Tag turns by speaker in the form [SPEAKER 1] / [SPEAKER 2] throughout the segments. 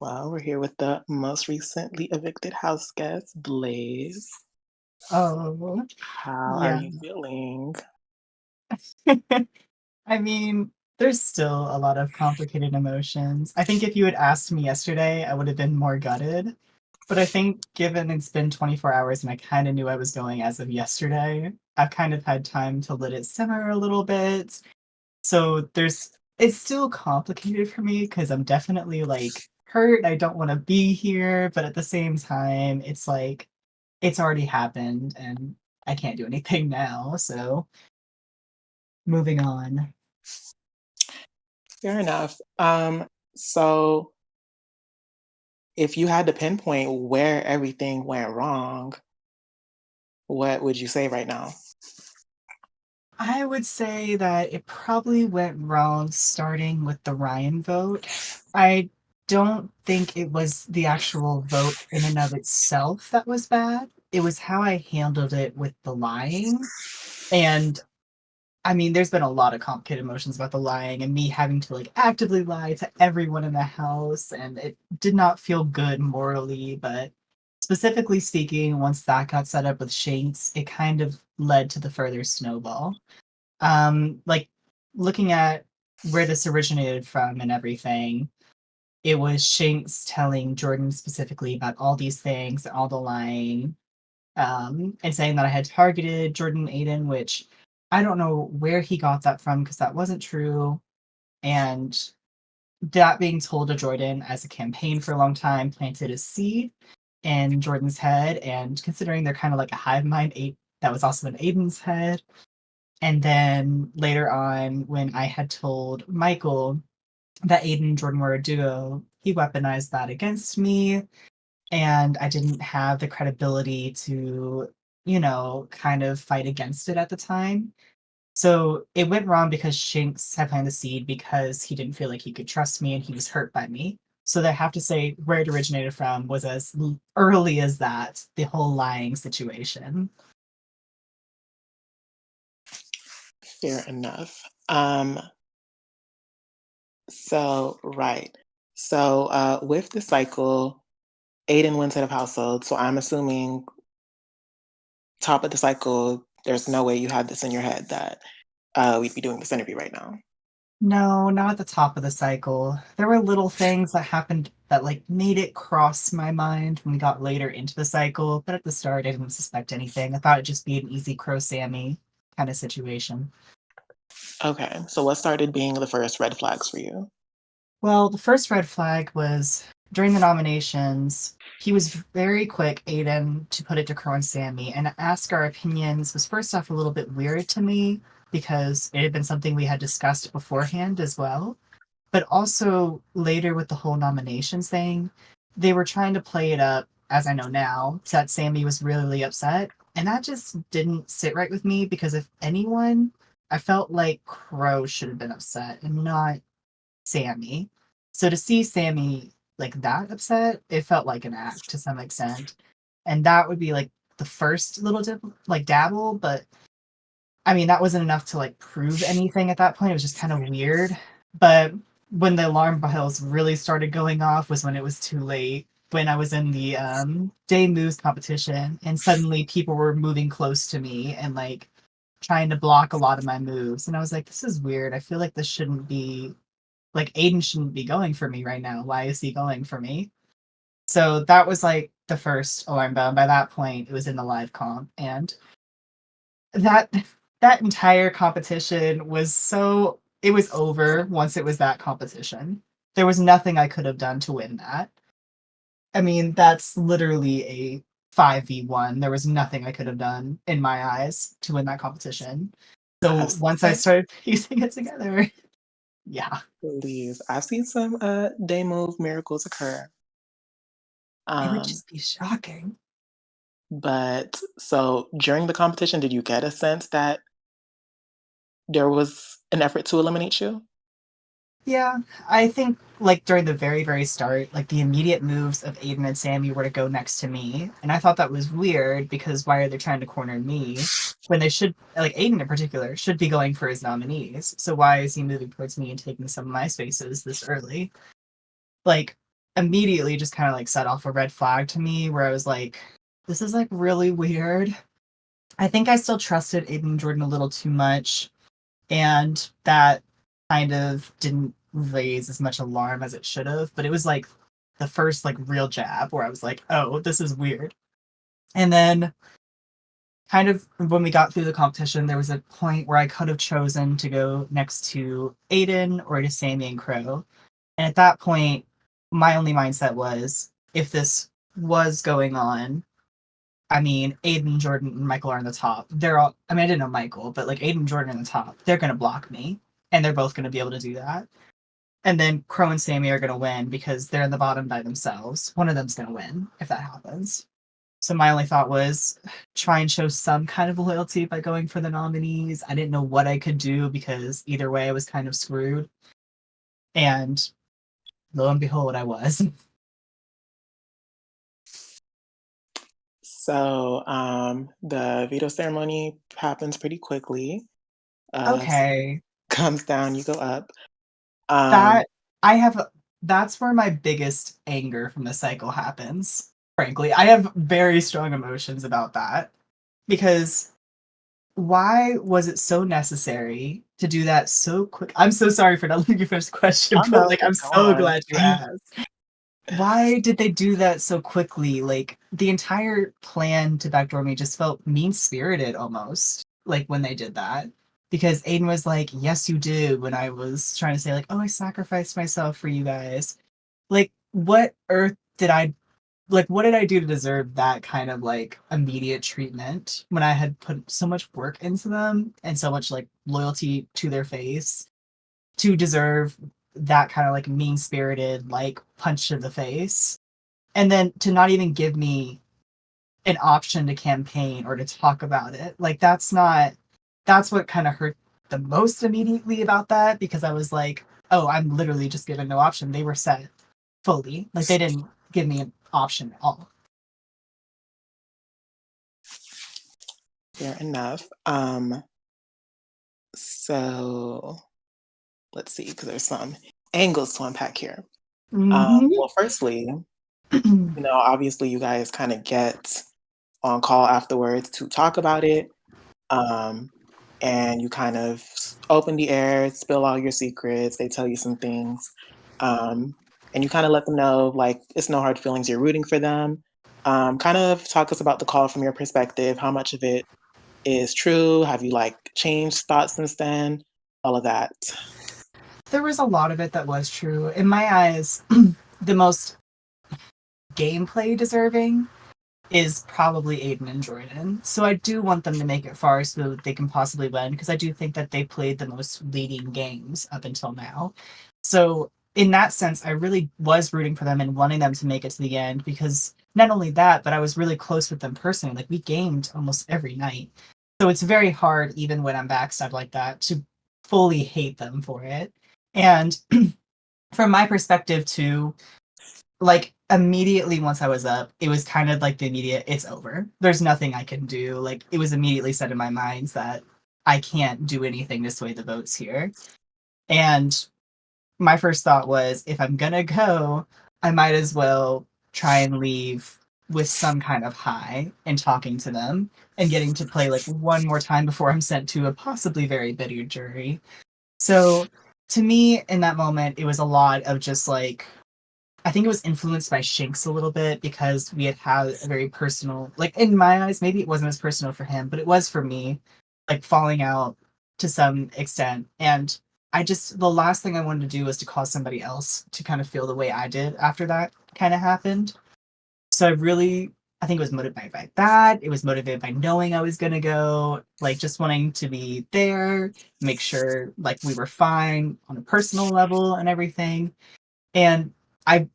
[SPEAKER 1] Well, we're here with the most recently evicted house guest, Blaze.
[SPEAKER 2] Oh,
[SPEAKER 1] How are
[SPEAKER 2] yeah.
[SPEAKER 1] you feeling?
[SPEAKER 2] I mean, there's still a lot of complicated emotions. I think if you had asked me yesterday, I would have been more gutted. But I think given it's been 24 hours and I kind of knew I was going as of yesterday, I've kind of had time to let it simmer a little bit. So it's still complicated for me because I'm definitely like hurt. I don't want to be here, but at the same time, it's like it's already happened and I can't do anything now. So moving on.
[SPEAKER 1] Fair enough. So if you had to pinpoint where everything went wrong, what would you say right now?
[SPEAKER 2] I would say that it probably went wrong starting with the Ryan vote. I don't think it was the actual vote in and of itself that was bad. It was how I handled it with the lying. And I mean, there's been a lot of complicated emotions about the lying and me having to like actively lie to everyone in the house, and it did not feel good morally. But specifically speaking, once that got set up with Shanks, it kind of led to the further snowball. Like looking at where this originated from and everything, it was Shanks telling Jordan specifically about all these things, all the lying, and saying that I had targeted Jordan Aiden, which I don't know where he got that from because that wasn't true. And that being told to Jordan as a campaign for a long time planted a seed in Jordan's head. And considering they're kind of like a hive mind, that was also in Aiden's head. And then later on, when I had told Michael that Aiden and Jordan were a duo, he weaponized that against me, and I didn't have the credibility to, kind of fight against it at the time. So it went wrong because Shinx had planted the seed because he didn't feel like he could trust me and he was hurt by me. So I have to say where it originated from was as early as that, the whole lying situation.
[SPEAKER 1] Fair enough. Right. With the cycle, Aiden wins head of household. So I'm assuming top of the cycle, there's no way you had this in your head that we'd be doing this interview right now.
[SPEAKER 2] No, not at the top of the cycle. There were little things that happened that like made it cross my mind when we got later into the cycle, but at the start I didn't suspect anything. I thought it'd just be an easy Crow Sammy kind of situation.
[SPEAKER 1] Okay. So what started being the first red flags for you?
[SPEAKER 2] Well, the first red flag was during the nominations. He was very quick, Aiden, to put it to Crow and Sammy, and ask our opinions was first off a little bit weird to me because it had been something we had discussed beforehand as well. But also later with the whole nominations thing, they were trying to play it up, as I know now, that Sammy was really upset. And that just didn't sit right with me because if anyone, I felt like Crow should have been upset and not Sammy. So to see Sammy like that upset, it felt like an act to some extent. And that would be like the first little like dabble, but I mean that wasn't enough to like prove anything at that point. It was just kind of weird. But when the alarm bells really started going off was when it was too late. When I was in the day moves competition and suddenly people were moving close to me and like trying to block a lot of my moves. And I was like, this is weird. I feel like this shouldn't be like Aiden shouldn't be going for me right now. Why is he going for me? So that was like the first alarm bell. By that point, it was in the live comp, and that that entire competition was so it was over once it was that competition. There was nothing I could have done to win that. I mean, that's literally a 5v1. There was nothing I could have done in my eyes to win that competition. So once I started piecing it together, yeah,
[SPEAKER 1] I've seen some day move miracles occur.
[SPEAKER 2] it would
[SPEAKER 1] Um,
[SPEAKER 2] just be shocking.
[SPEAKER 1] but so during the competition, did you get a sense that there was an effort to eliminate you?
[SPEAKER 2] Yeah, I think like during the very start, like the immediate moves of Aiden and Sammy were to go next to me, and I thought that was weird because why are they trying to corner me when they should like Aiden in particular should be going for his nominees? So why is he moving towards me and taking some of my spaces this early? like immediately just kind of like set off a red flag to me where I was like, this is like really weird. I think I still trusted Aiden Jordan a little too much, and that kind of didn't raise as much alarm as it should have. But it was like the first like real jab where I was like, oh, this is weird. And then kind of when we got through the competition, there was a point where I could have chosen to go next to Aiden or to Sammy and Crow. And at that point, my only mindset was if this was going on, I mean, Aiden, Jordan, and Michael are in the top. They're all, I mean, I didn't know Michael, but like Aiden and Jordan are in the top. They're going to block me, and they're both going to be able to do that. And then Crow and Sammy are going to win because they're in the bottom by themselves. One of them's going to win if that happens. So my only thought was try and show some kind of loyalty by going for the nominees. I didn't know what I could do because either way I was kind of screwed. And lo and behold, I was.
[SPEAKER 1] So the veto ceremony happens pretty quickly. Uh,
[SPEAKER 2] Okay.
[SPEAKER 1] comes down, you go up. Um,
[SPEAKER 2] That I have that's where my biggest anger from the cycle happens. Frankly, I have very strong emotions about that because why was it so necessary to do that so quick? I'm so sorry for not letting you finish the question,
[SPEAKER 1] oh
[SPEAKER 2] but
[SPEAKER 1] no,
[SPEAKER 2] like
[SPEAKER 1] just
[SPEAKER 2] I'm
[SPEAKER 1] go
[SPEAKER 2] so
[SPEAKER 1] on.
[SPEAKER 2] glad you asked. Why did they do that so quickly? Like the entire plan to backdoor me just felt mean spirited almost. Like when they did that. Because Aiden was like, yes, you did, when I was trying to say, like, oh, I sacrificed myself for you guys. Like, what earth did I like what did I do to deserve that kind of like immediate treatment when I had put so much work into them and so much like loyalty to their face to deserve that kind of like mean spirited like punch to the face? And then to not even give me an option to campaign or to talk about it. Like that's what kind of hurt the most immediately about that because I was like, oh, I'm literally just given no option. They were set fully. Like they didn't give me an option at all.
[SPEAKER 1] Fair enough. So let's see, because there's some angles to unpack here.
[SPEAKER 2] Mm-hmm.
[SPEAKER 1] Well, firstly, obviously you guys kind of get on call afterwards to talk about it. Um, and you kind of open the air, spill all your secrets. They tell you some things. Um, and you kind of let them know, like, it's no hard feelings. You're rooting for them. Kind of talk us about the call from your perspective. How much of it is true? Have you like changed thoughts since then? All of that.
[SPEAKER 2] There was a lot of it that was true. In my eyes, the most gameplay deserving is probably Aiden and Jordan. So I do want them to make it far so that they can possibly win because I do think that they played the most leading games up until now. So in that sense, I really was rooting for them and wanting them to make it to the end because not only that, but I was really close with them personally. Like we gamed almost every night. So it's very hard, even when I'm backstabbed like that, to fully hate them for it. And from my perspective too, like immediately once I was up, it was kind of like the immediate, it's over. There's nothing I can do. Like it was immediately set in my mind that I can't do anything to sway the votes here. And my first thought was if I'm gonna go, I might as well try and leave with some kind of high and talking to them and getting to play like one more time before I'm sent to a possibly very bitter jury. So to me, in that moment, it was a lot of just like I think it was influenced by Shinx a little bit because we had had a very personal, like in my eyes, maybe it wasn't as personal for him, but it was for me, like falling out to some extent. And the last thing I wanted to do was to cause somebody else to kind of feel the way I did after that kind of happened. So I think it was motivated by that. It was motivated by knowing I was going to go, like just wanting to be there, make sure like we were fine on a personal level and everything. And I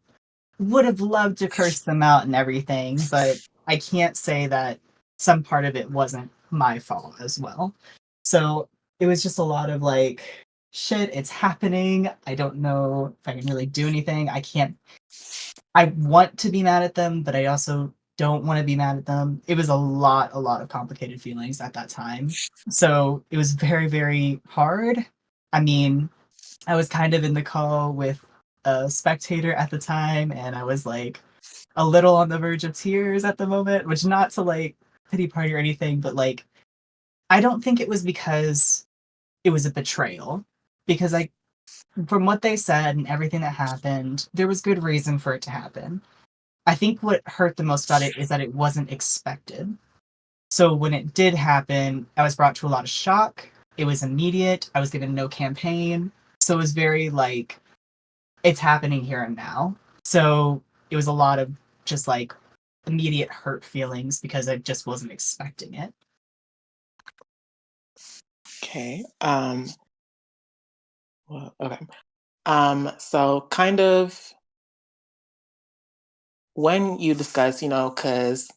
[SPEAKER 2] would have loved to curse them out and everything, but I can't say that some part of it wasn't my fault as well. So it was just a lot of like, shit, it's happening. I don't know if I can really do anything. I can't, I want to be mad at them, but I also don't want to be mad at them. It was a lot of complicated feelings at that time. So it was very, very hard. I mean, I was kind of in the call with a spectator at the time, and I was like a little on the verge of tears at the moment, which not to like pity party or anything, but like I don't think it was because it was a betrayal. Because I from what they said and everything that happened, there was good reason for it to happen. I think what hurt the most about it is that it wasn't expected. So when it did happen, I was brought to a lot of shock. It was immediate. I was given no campaign. So it was very like, it's happening here and now. So it was a lot of just like immediate hurt feelings because I just wasn't expecting it.
[SPEAKER 1] Okay. Well, okay. So kind of when you discuss, because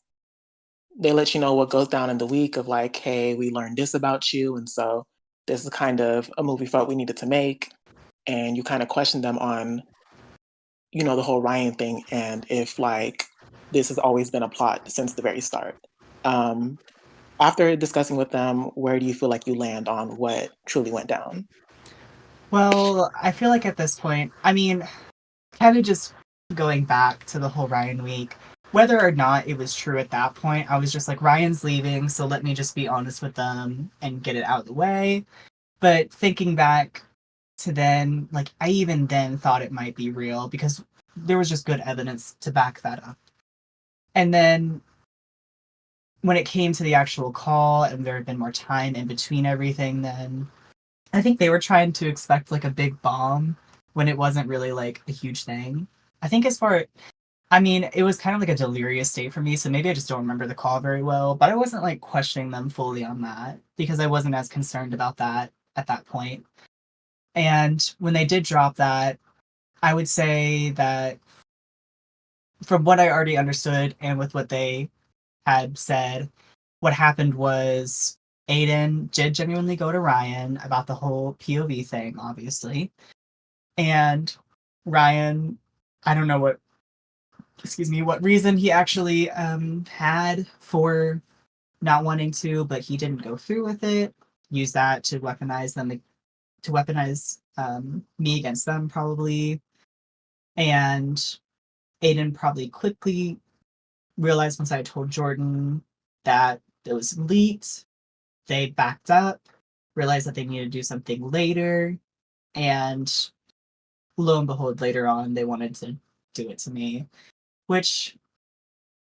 [SPEAKER 1] they let you know what goes down in the week of like, hey, we learned this about you, and so this is kind of a movie felt we needed to make, and you kind of question them on, the whole Ryan thing, and if like this has always been a plot since the very start. Um, After discussing with them, where do you feel like you land on what truly went down?
[SPEAKER 2] Well, I feel like at this point, I mean, kind of just going back to the whole Ryan week, whether or not it was true at that point, I was just like, Ryan's leaving, so let me just be honest with them and get it out of the way. But thinking back to then, like, I even then thought it might be real because there was just good evidence to back that up. And then when it came to the actual call and there had been more time in between everything, then I think they were trying to expect like a big bomb when it wasn't really like a huge thing. I think as far I mean, it was kind of like a delirious state for me, so maybe I just don't remember the call very well, but I wasn't like questioning them fully on that because I wasn't as concerned about that at that point. And when they did drop that, I would say that from what I already understood and with what they had said, what happened was Aiden did genuinely go to Ryan about the whole POV thing, obviously. And Ryan, I don't know what, excuse me, what reason he actually had for not wanting to, but he didn't go through with it. Use that to weaponize them, to weaponize me against them, probably. And Aiden probably quickly realized once I told Jordan that it was leaked, they backed up, realized that they needed to do something later, and lo and behold, later on, they wanted to do it to me, which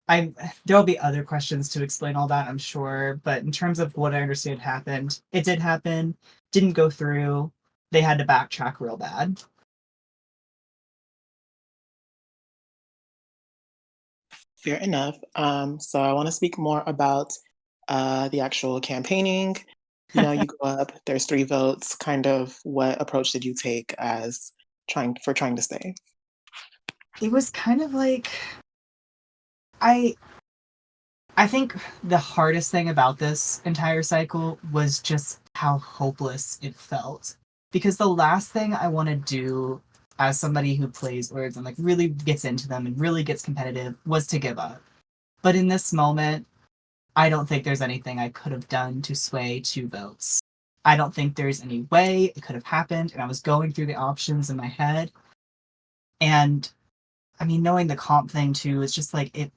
[SPEAKER 2] I there'll be other questions to explain all that, I'm sure, but in terms of what I understand happened, it did happen, didn't go through. They had to backtrack real bad.
[SPEAKER 1] Fair enough. So I want to speak more about the actual campaigning. You go up, there's 3 votes. Kind of what approach did you take as trying to stay?
[SPEAKER 2] It was kind of like I I think the hardest thing about this entire cycle was just how hopeless it felt. Because the last thing I want to do as somebody who plays words and like really gets into them and really gets competitive was to give up. But in this moment, I don't think there's anything I could have done to sway 2 votes. I don't think there's any way it could have happened. And I was going through the options in my head. And I mean, knowing the comp thing too, it's just like it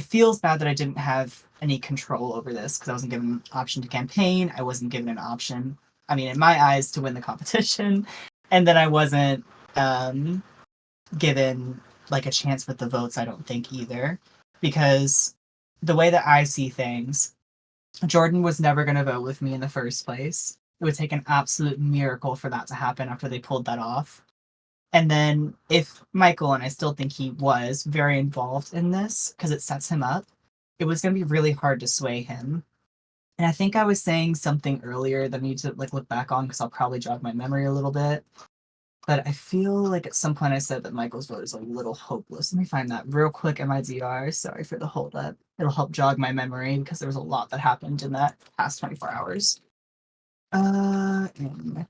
[SPEAKER 2] feels bad that I didn't have any control over this because I wasn't given an option to campaign. I wasn't given an option, I mean, in my eyes, to win the competition. And then I wasn't um, given like a chance with the votes, I don't think either. Because the way that I see things, Jordan was never going to vote with me in the first place. It would take an absolute miracle for that to happen after they pulled that off. And then if Michael, and I still think he was very involved in this because it sets him up, it was going to be really hard to sway him. And I think I was saying something earlier that I need to like look back on because I'll probably jog my memory a little bit. But I feel like at some point I said that Michael's vote is a little hopeless. Let me find that real quick in my DR. Sorry for the hold up. It'll help jog my memory because there was a lot that happened in that past 24 hours. Anyways.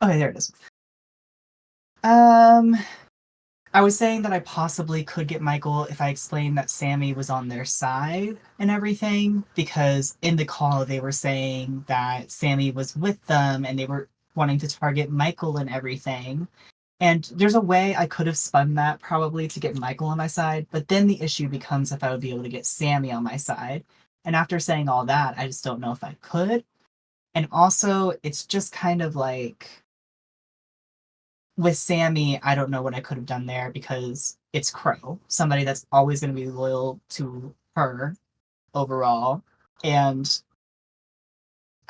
[SPEAKER 2] Okay, there it is. Um, I was saying that I possibly could get Michael if I explained that Sammy was on their side and everything, because in the call they were saying that Sammy was with them and they were wanting to target Michael and everything. And there's a way I could have spun that probably to get Michael on my side, but then the issue becomes if I would be able to get Sammy on my side. And after saying all that, I just don't know if I could. And also, it's just kind of like with Sammy, I don't know what I could have done there because it's Crow, somebody that's always going to be loyal to her overall. And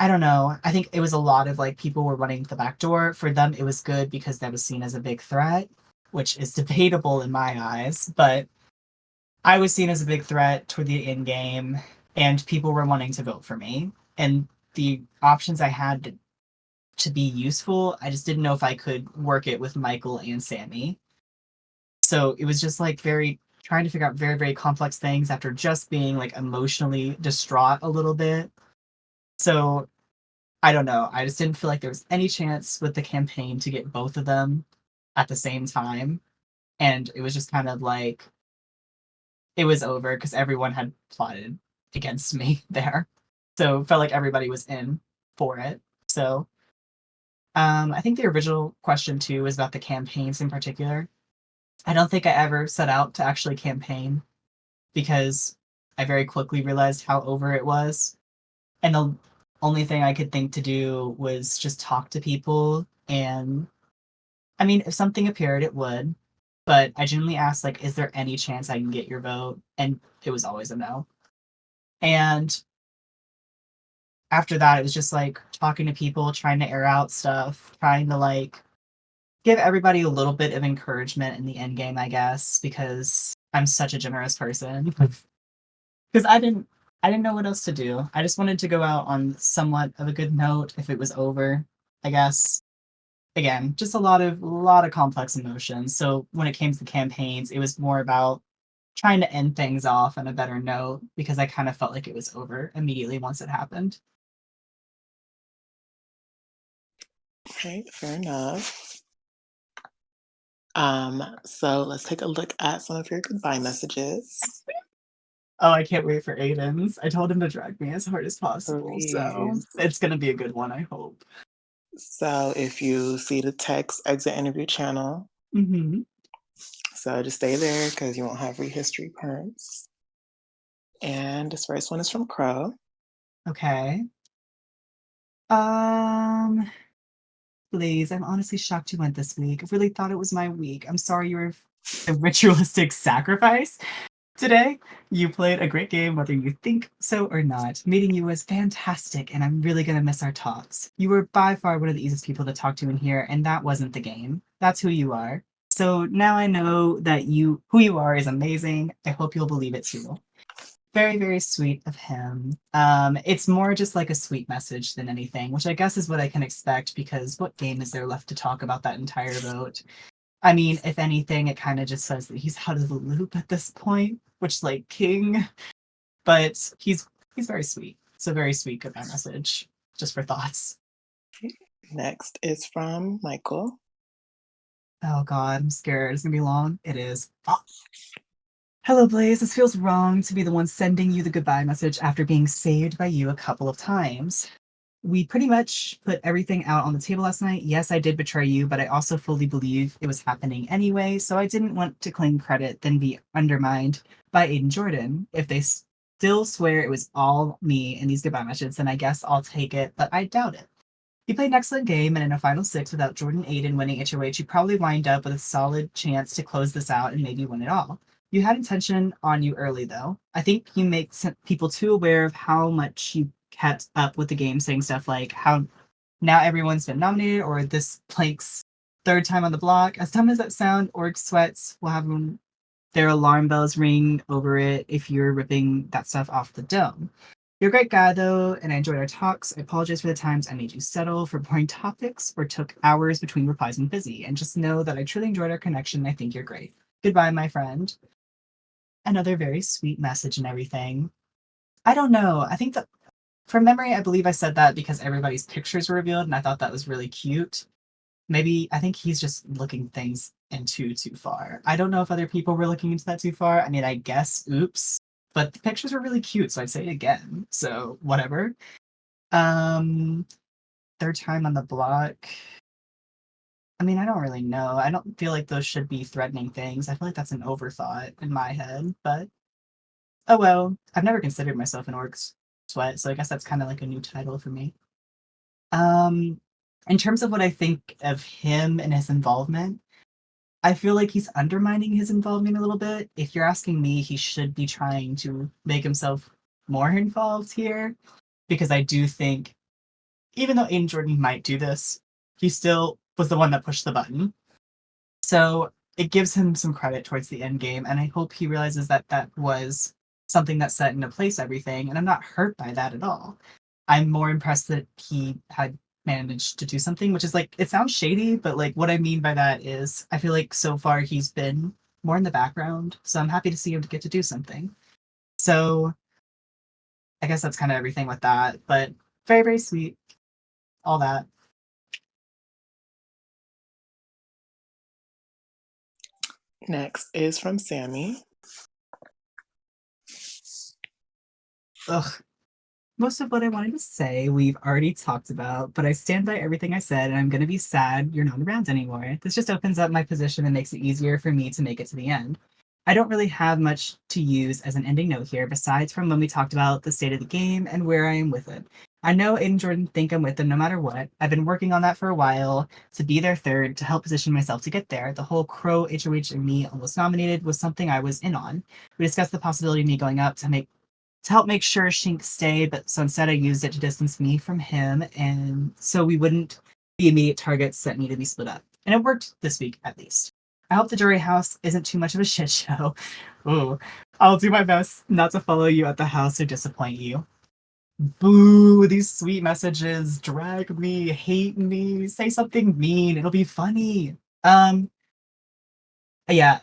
[SPEAKER 2] I don't know. I think it was a lot of like people were running the back door. For them, it was good because that was seen as a big threat, which is debatable in my eyes. But I was seen as a big threat toward the end game, and people were wanting to vote for me. And the options I had to be useful, I just didn't know if I could work it with Michael and Sammy. So it was just like very trying to figure out very, very complex things after just being like emotionally distraught a little bit. So I don't know. I just didn't feel like there was any chance with the campaign to get both of them at the same time. And it was just kind of like it was over because everyone had plotted against me there. So it felt like everybody was in for it. So I think the original question too was about the campaigns in particular. I don't think I ever set out to actually campaign because I very quickly realized how over it was. And the only thing I could think to do was just talk to people. And I mean, if something appeared, it would. But I genuinely asked, like, is there any chance I can get your vote? And it was always a no. And after that, it was just like talking to people, trying to air out stuff, trying to like give everybody a little bit of encouragement in the end game, I guess, because I'm such a generous person. Because I didn't know what else to do. I just wanted to go out on somewhat of a good note if it was over, I guess. Again, just a lot of complex emotions. So when it came to the campaigns, it was more about trying to end things off on a better note because I kind of felt like it was over immediately once it happened.
[SPEAKER 1] Okay, fair enough. So let's take a look at some of your goodbye messages.
[SPEAKER 2] Oh, I can't wait for Aiden's. I told him to drag me as hard as possible, so
[SPEAKER 1] Please.
[SPEAKER 2] it's gonna be a good one, I hope.
[SPEAKER 1] So if you see the text exit interview channel,
[SPEAKER 2] Mm-hmm.
[SPEAKER 1] so just stay there because you won't have rehistory perms. And this first one is from Crow.
[SPEAKER 2] Okay. Um, Please, I'm honestly shocked you went this week. I really thought it was my week. I'm sorry you were a ritualistic sacrifice today. You played a great game, whether you think so or not. Meeting you was fantastic, and I'm really gonna miss our talks. You were by far one of the easiest people to talk to in here, and that wasn't the game. That's who you are. So now I know that who you are is amazing. I hope you'll believe it too. Very, very sweet of him. It's more just like a sweet message than anything, which I guess is what I can expect because what game is there left to talk about that entire vote? I mean, if anything, it kind of just says that he's out of the loop at this point, which like king, but he's very sweet. So very sweet goodbye message, just for thoughts.
[SPEAKER 1] Next is from Michael.
[SPEAKER 2] Oh God, I'm scared. It's gonna be long. It is. Hello, Blaze. This feels wrong to be the one sending you the goodbye message after being saved by you a couple of times. We pretty much put everything out on the table last night. Yes, I did betray you, but I also fully believe it was happening anyway, so I didn't want to claim credit, then be undermined by Aiden Jordan. If they still swear it was all me in these goodbye messages, then I guess I'll take it, but I doubt it. You played an excellent game, and in a final six without Jordan Aiden winning HOH, you probably wind up with a solid chance to close this out and maybe win it all. You had intention on you early, though. I think you make people too aware of how much you kept up with the game, saying stuff like how now everyone's been nominated or this plank's third time on the block. As dumb as that sound, Orc Sweats will have their alarm bells ring over it if you're ripping that stuff off the dome. You're a great guy, though, and I enjoyed our talks. I apologize for the times I made you settle for boring topics or took hours between replies and busy. And just know that I truly enjoyed our connection and I think you're great. Goodbye, my friend. Another very sweet message and everything. I don't know. I think that from memory, I believe I said that because everybody's pictures were revealed, and I thought that was really cute. Maybe I think he's just looking things into too far. I don't know if other people were looking into that too far. I mean, I guess, oops. But the pictures were really cute, so I'd say it again. So whatever. Um, third time on the block. I mean, I don't really know. I don't feel like those should be threatening things. I feel like that's an overthought in my head, but oh well. I've never considered myself an orc sweat, so I guess that's kind of like a new title for me. Um, in terms of what I think of him and his involvement, I feel like he's undermining his involvement a little bit. If you're asking me, he should be trying to make himself more involved here because I do think, even though Aiden Jordan might do this, he still was the one that pushed the button. So it gives him some credit towards the end game, and I hope he realizes that that was something that set into place everything, and I'm not hurt by that at all. I'm more impressed that he had managed to do something, which is like, it sounds shady, but like what I mean by that is I feel like so far he's been more in the background, so I'm happy to see him to get to do something. So I guess that's kind of everything with that, but very, very sweet, all that.
[SPEAKER 1] Next is from Sammy.
[SPEAKER 2] Ugh, most of what I wanted to say we've already talked about, but I stand by everything I said, and I'm going to be sad you're not around anymore. This just opens up my position and makes it easier for me to make it to the end. I don't really have much to use as an ending note here, besides from when we talked about the state of the game and where I am with it. I know Aiden Jordan think I'm with them no matter what. I've been working on that for a while to be their third, to help position myself to get there. The whole Crow, HOH, and me almost nominated was something I was in on. We discussed the possibility of me going up to help make sure Shink stayed, but so instead I used it to distance me from him, and so we wouldn't be immediate targets that need to be split up. And it worked this week, at least. I hope the jury house isn't too much of a shit show. Ooh. I'll do my best not to follow you at the house or disappoint you. Boo, these sweet messages. Drag me, hate me, say something mean. It'll be funny. Yeah,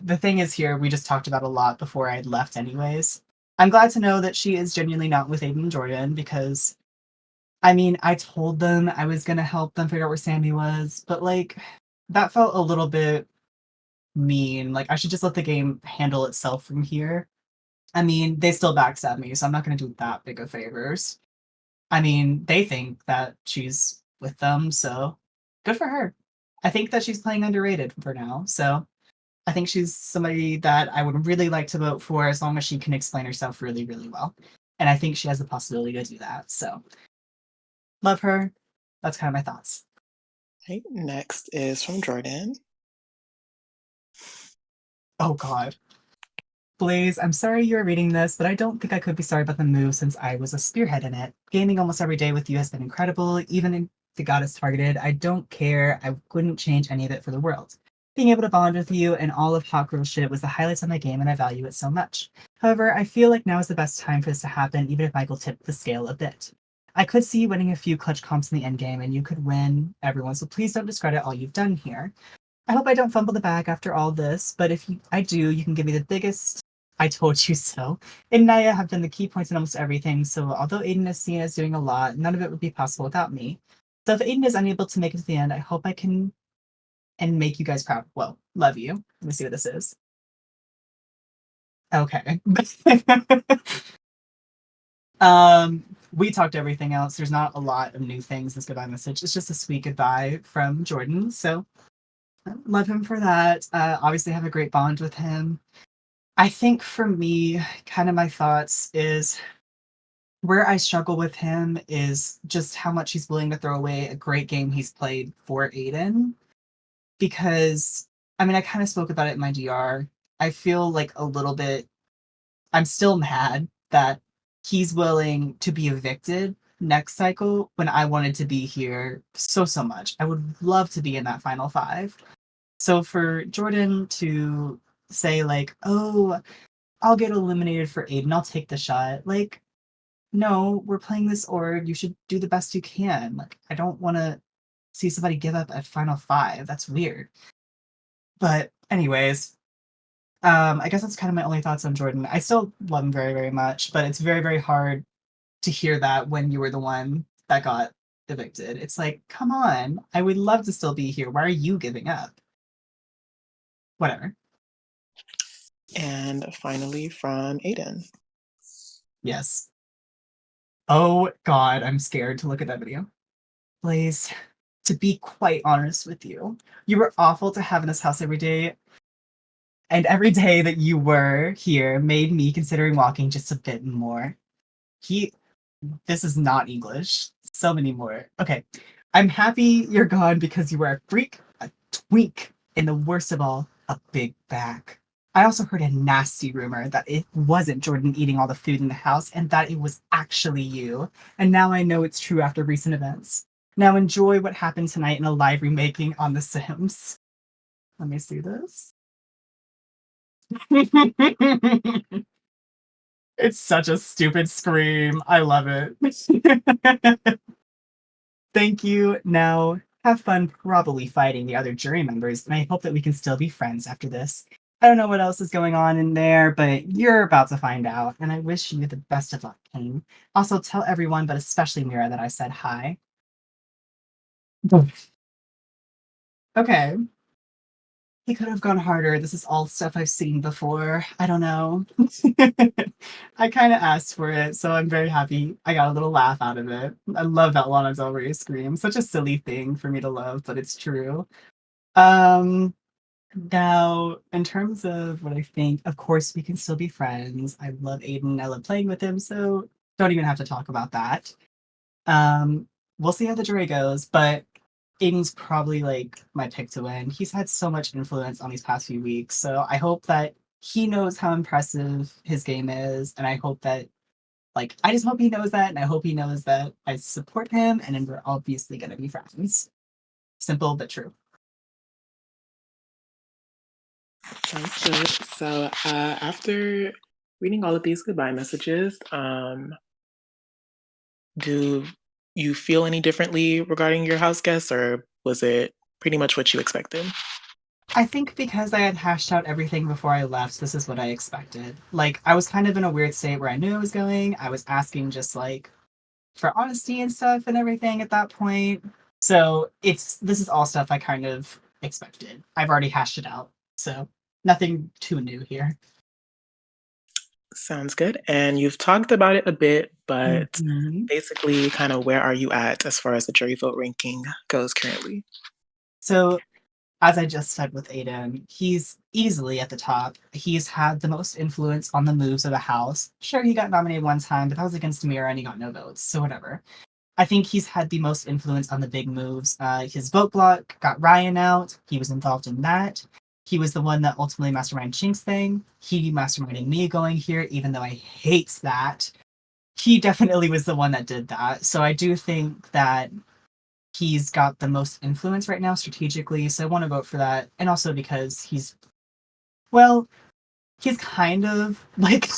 [SPEAKER 2] the thing is here, we just talked about a lot before I'd left anyways. I'm glad to know that she is genuinely not with Aiden and Jordan because I mean, I told them I was gonna help them figure out where Sammy was, but like that felt a little bit mean. Like I should just let the game handle itself from here. I mean, they still backstab me, so I'm not gonna do that big of favors. I mean, they think that she's with them, so good for her. I think that she's playing underrated for now, so I think she's somebody that I would really like to vote for as long as she can explain herself really, really well. And I think she has the possibility to do that. So love her. That's kind of my thoughts.
[SPEAKER 1] Right, next is from Jordan.
[SPEAKER 2] Oh God. Blaze, I'm sorry you're reading this, but I don't think I could be sorry about the move since I was a spearhead in it. Gaming almost every day with you has been incredible. Even if the goddess targeted, I don't care. I wouldn't change any of it for the world. Being able to bond with you and all of Hot Girl shit was the highlights of my game, and I value it so much. However, I feel like now is the best time for this to happen, even if Michael tipped the scale a bit. I could see you winning a few clutch comps in the endgame, and you could win everyone, so please don't discredit all you've done here. I hope I don't fumble the bag after all this, but if I do, you can give me the biggest I told you so. Aiden and Naya have been the key points in almost everything, so although Aiden is seen as doing a lot, none of it would be possible without me. So if Aiden is unable to make it to the end, I hope I can and make you guys proud. Well, love you. Let me see what this is. Okay. We talked everything else. There's not a lot of new things. This goodbye message. It's just a sweet goodbye from Jordan. So love him for that. Obviously have a great bond with him. I think for me, kind of my thoughts is where I struggle with him is just how much he's willing to throw away a great game he's played for Aiden. Because, I mean, I kind of spoke about it in my DR. I feel like a little bit, I'm still mad that he's willing to be evicted next cycle when I wanted to be here so, so much. I would love to be in that final five. So for Jordan to say, like, oh, I'll get eliminated for Aiden, I'll take the shot. Like, no, we're playing this org. You should do the best you can. Like, I don't want to see somebody give up at final five. That's weird. But anyways, I guess that's kind of my only thoughts on Jordan. I still love him very, very much, but it's very, very hard to hear that when you were the one that got evicted. It's like, come on, I would love to still be here. Why are you giving up? Whatever.
[SPEAKER 1] And finally from Aiden.
[SPEAKER 2] Yes. Oh God, I'm scared to look at that video. Blaze, to be quite honest with you, you were awful to have in this house every day, and every day that you were here made me considering walking just a bit more. He This is not English. So many more. Okay. I'm happy you're gone because you were a freak, a twink, and the worst of all, a big back. I also heard a nasty rumor that it wasn't Jordan eating all the food in the house and that it was actually you. And now I know it's true after recent events. Now enjoy what happened tonight in a live remaking on The Sims. Let me see this. It's such a stupid scream. I love it. Thank you. Now, have fun probably fighting the other jury members, and I hope that we can still be friends after this. I don't know what else is going on in there, but you're about to find out, and I wish you the best of luck, Kane. Also, tell everyone, but especially Mira, that I said hi. Okay. He could have gone harder. This is all stuff I've seen before. I don't know. I kind of asked for it, so I'm very happy I got a little laugh out of it. I love that Lana Del Rey scream. Such a silly thing for me to love, but it's true. Um, Now, in terms of what I think, of course, we can still be friends. I love Aiden. I love playing with him, so don't even have to talk about that. Um, we'll see how the jury goes, but Aiden's probably like my pick to win. He's had so much influence on these past few weeks, so I hope that he knows how impressive his game is, and I hope that I just hope he knows that, and I hope he knows that I support him, and then we're obviously gonna be friends. Simple but true.
[SPEAKER 1] Sounds good. So, after reading all of these goodbye messages, do you feel any differently regarding your house guests, or was it pretty much what you expected?
[SPEAKER 2] I think because I had hashed out everything before I left, this is what I expected. Like, I was kind of in a weird state where I knew I was going. I was asking just for honesty and stuff and everything at that point. So this is all stuff I kind of expected. I've already hashed it out. So nothing too new here.
[SPEAKER 1] Sounds good. And you've talked about it a bit, but
[SPEAKER 2] Mhm.
[SPEAKER 1] basically, kind of where are you at as far as the jury vote ranking goes currently?
[SPEAKER 2] So as I just said with Aiden, he's easily at the top. He's had the most influence on the moves of the House. Sure, he got nominated one time, but that was against Mira and he got no votes, so whatever. I think he's had the most influence on the big moves. His vote block got Ryan out. He was involved in that. He was the one that ultimately masterminded Chink's thing. He masterminded me going here, even though I hate that. He definitely was the one that did that. So I do think that he's got the most influence right now strategically. So I want to vote for that. And also because well, he's kind of like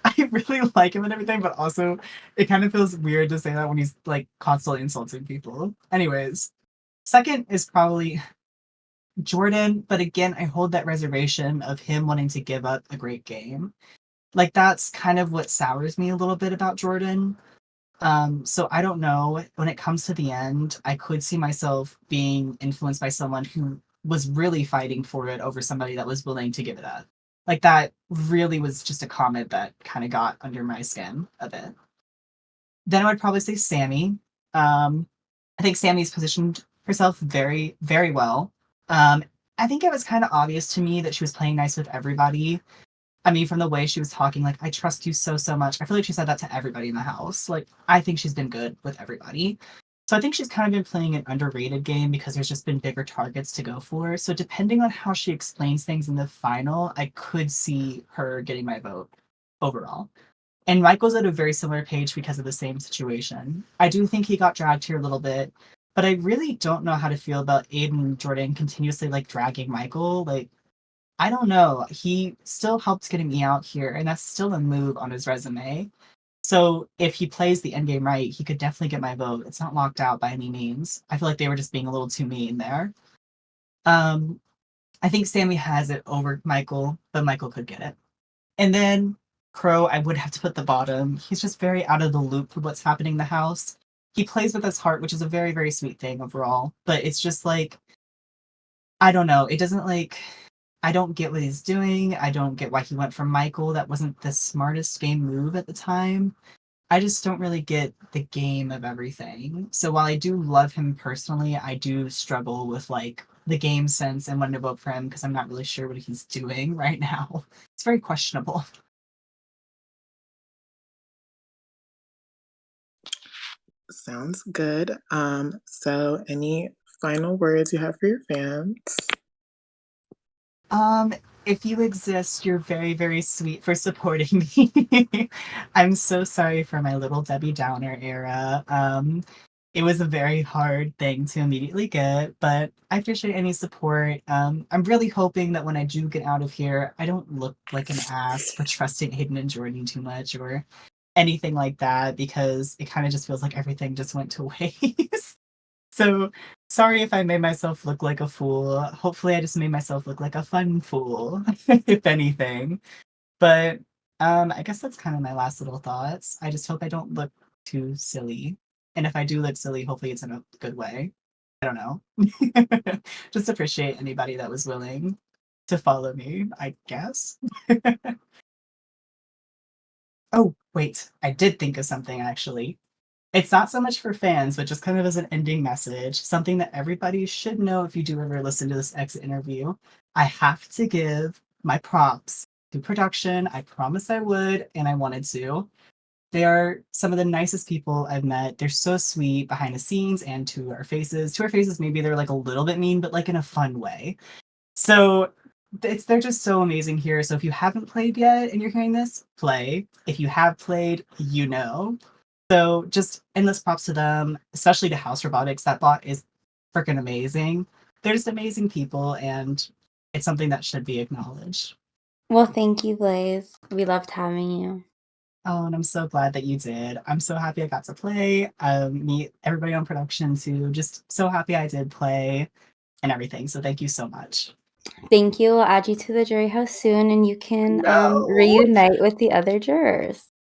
[SPEAKER 2] I really like him and everything, but also it kind of feels weird to say that when he's like constantly insulting people. Anyways, second is probably Jordan, but again, I hold that reservation of him wanting to give up a great game. Like that's kind of what sours me a little bit about Jordan. So I don't know. When it comes to the end, I could see myself being influenced by someone who was really fighting for it over somebody that was willing to give it up. Like that really was just a comment that kind of got under my skin a bit. Then I would probably say Sammy. Um, I think Sammy's positioned herself very, very well. Um, I think it was kind of obvious to me that she was playing nice with everybody. I mean, from the way she was talking, like, I trust you so, so much. I feel like she said that to everybody in the house. Like, I think she's been good with everybody. So I think she's kind of been playing an underrated game because there's just been bigger targets to go for. So depending on how she explains things in the final, I could see her getting my vote overall. And Michael's at a very similar page because of the same situation. I do think he got dragged here a little bit, but I really don't know how to feel about Aiden and Jordan continuously like dragging Michael. Like, I don't know. He still helped getting me out here, and that's still a move on his resume. So if he plays the end game right, he could definitely get my vote. It's not locked out by any means. I feel like they were just being a little too mean there. Um, I think Sammy has it over Michael, but Michael could get it. And then Crow, I would have to put the bottom. He's just very out of the loop for what's happening in the house. He plays with his heart, which is a very, very sweet thing overall. But it's just like, I don't know. It doesn't I don't get what he's doing. I don't get why he went for Michael. That wasn't the smartest game move at the time. I just don't really get the game of everything. So while I do love him personally, I do struggle with like the game sense and when to vote for him because I'm not really sure what he's doing right now. It's very questionable.
[SPEAKER 1] Sounds good. So any final words you have for your fans?
[SPEAKER 2] Um, if you exist, you're very, very sweet for supporting me. I'm so sorry for my little Debbie Downer era. It was a very hard thing to immediately get, but I appreciate any support. I'm really hoping that when I do get out of here, I don't look like an ass for trusting Aiden and Jordan too much or anything like that because it kind of just feels like everything just went to waste. So sorry if I made myself look like a fool. Hopefully, I just made myself look like a fun fool, if anything. But I guess that's kind of my last little thoughts. I just hope I don't look too silly. And if I do look silly, hopefully it's in a good way. I don't know. Just appreciate anybody that was willing to follow me, I guess. Oh, wait, I did think of something actually. It's not so much for fans, but just kind of as an ending message, something that everybody should know if you do ever listen to this exit interview. I have to give my props to production. I promised I would, and I wanted to. They are some of the nicest people I've met. They're so sweet behind the scenes and to our faces. To our faces, maybe they're like a little bit mean, but like in a fun way. So they're just so amazing here. So if you haven't played yet and you're hearing this, play. If you have played, you know. So just endless props to them, especially to House Robotics. That bot is freaking amazing. They're just amazing people, and it's something that should be acknowledged.
[SPEAKER 3] Well, thank you, Blaze. We loved having you.
[SPEAKER 2] Oh, and I'm so glad that you did. I'm so happy I got to play, meet everybody on production too. Just so happy I did play and everything. So thank you so much.
[SPEAKER 3] Thank you. I'll add you to the jury house soon and you can
[SPEAKER 2] No.
[SPEAKER 3] reunite with the other jurors.